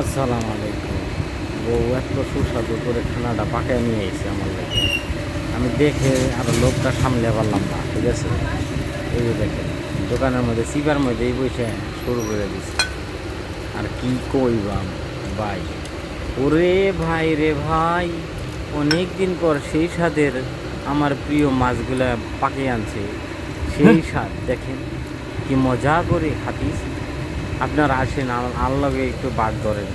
আসসালামু আলাইকুম। বউ এত সুস্বাদু করে খানাটা পাকায় নিয়ে এসেছে আমার লাগে। আমি দেখে আর লোকটা সামলে পারলাম না, ঠিক আছে। এই যে দেখেন, দোকানের মধ্যে চিপার মধ্যে এই বসে শুরু করে দিছে। আর কি কইবাম ভাই, ওরে ভাই রে ভাই, অনেক দিন পর সেই স্বাদের আমার প্রিয় মাছগুলা পাকিয়ে আনছে। সেই স্বাদ দেখেন, কি মজা করে খাতিস। আপনারা আসেন, আল্লাহকে একটু বাদ ধরেন,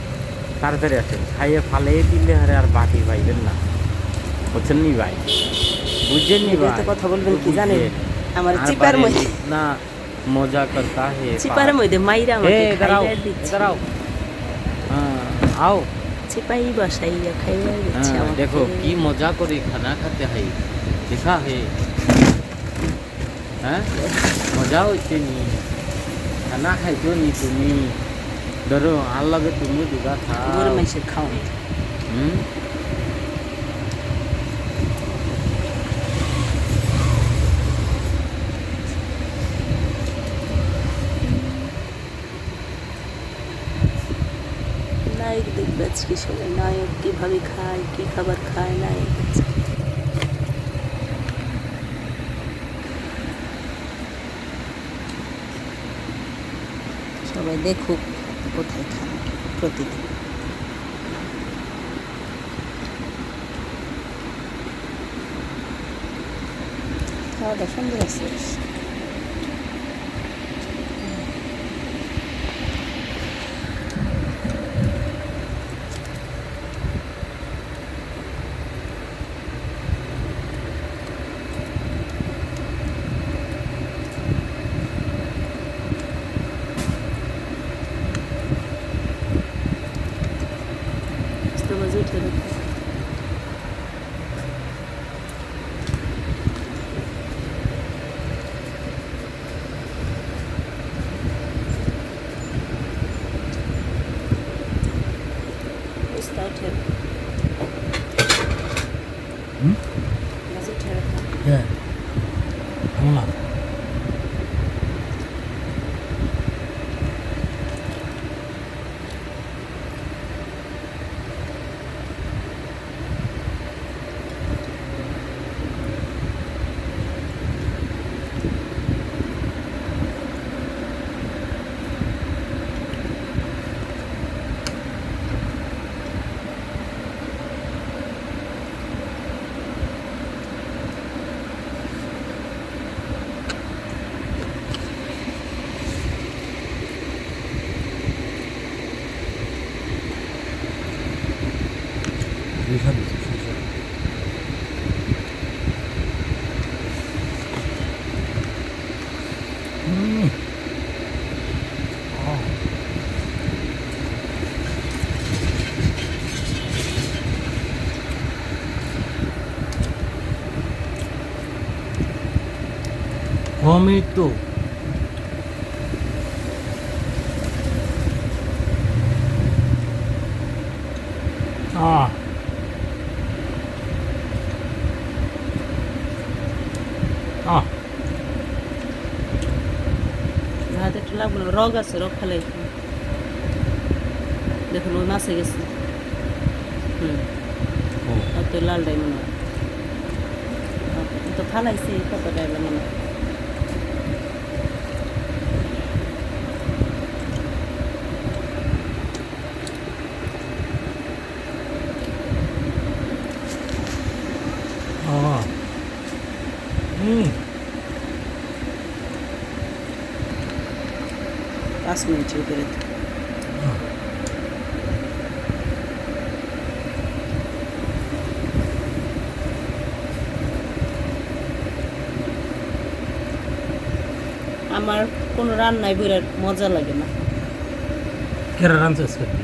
তাড়াতাড়ি আসেন। খাইয়ে ফালিয়ে দিলে হারে আর বাটি পাইবেন না, বুঝছেন নি ভাই? বুঝছেন নি ভাই? ভিডিওতে কথা বলবেন তো কি জানেন, বুঝছেন। আমার আর চিপার बारे में মধ্যে इतना मजा करता है চিপার মধ্যে মাইরা हे আমাকে इधर आओ, খাইবার দিচ্ছে। इधर आओ। हाँ, आओ। চিপাই বসাইয়া খাইবার দিচ্ছে हाँ, আমাকে। देखो की मजा করে খানা খাতে है, देखा है। হ্যাঁ, মজা হচ্ছে নি, খানা খাইছো নি তুমি? ধরো আল্লাহকে তুমি দুগা খাও। গরু মাইসের খাওয়াই হুম, নায়ক দেখবে আজকে সবাই, নায়ক কিভাবে খায়, কি খাবার খায় নায়ক আজকে। সবাই দেখুক কোথায় খায় প্রতিদিন। খাওয়াটা সুন্দর আছে। মাঝে উঠে রাখো। উঠে রাখো। মাঝে উঠে রাখো। কে আমলা টমেটো। আহ আহ ভাতে একটু লাগবে না, রগ আছে, রগ ফেলাই দেখুন ও নাচে গেছে। অত লালটাই মনে হয় তো ফালাইছি কতটা এবার মনে হয়। আহ 5 মিনিটের উপরে আমার কোনো রান্নায় বিরাট মজা লাগে না। কেরা রাঁধছিস করবি?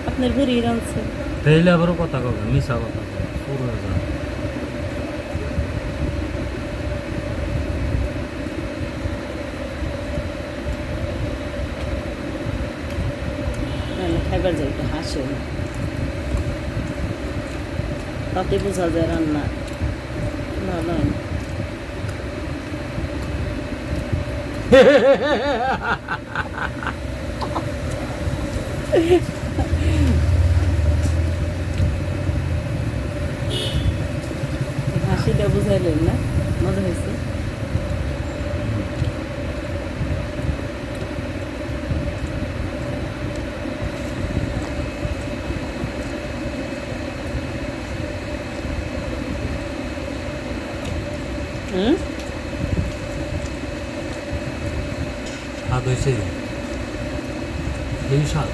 আপনার বুড়ি রাঁধছে। তাইলে আবারও কথা কবে, মিশা কথা কবে, শুরু হয়ে যাবে। খাইবার যাই একটু হাসে, তাতে বোঝা যায় রান্না ভালো হয় না। হাসিটা বুঝাইলেন না, মজা হয়েছে। হুম, স্বাদ হয়েছে এই স্বাদ।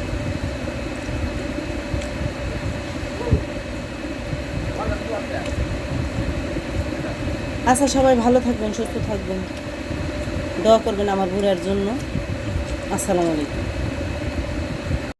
আচ্ছা, সবাই ভালো থাকবেন, সুস্থ থাকবেন, দোয়া করবেন আমার বুড়ার জন্য। আসসালামু আলাইকুম।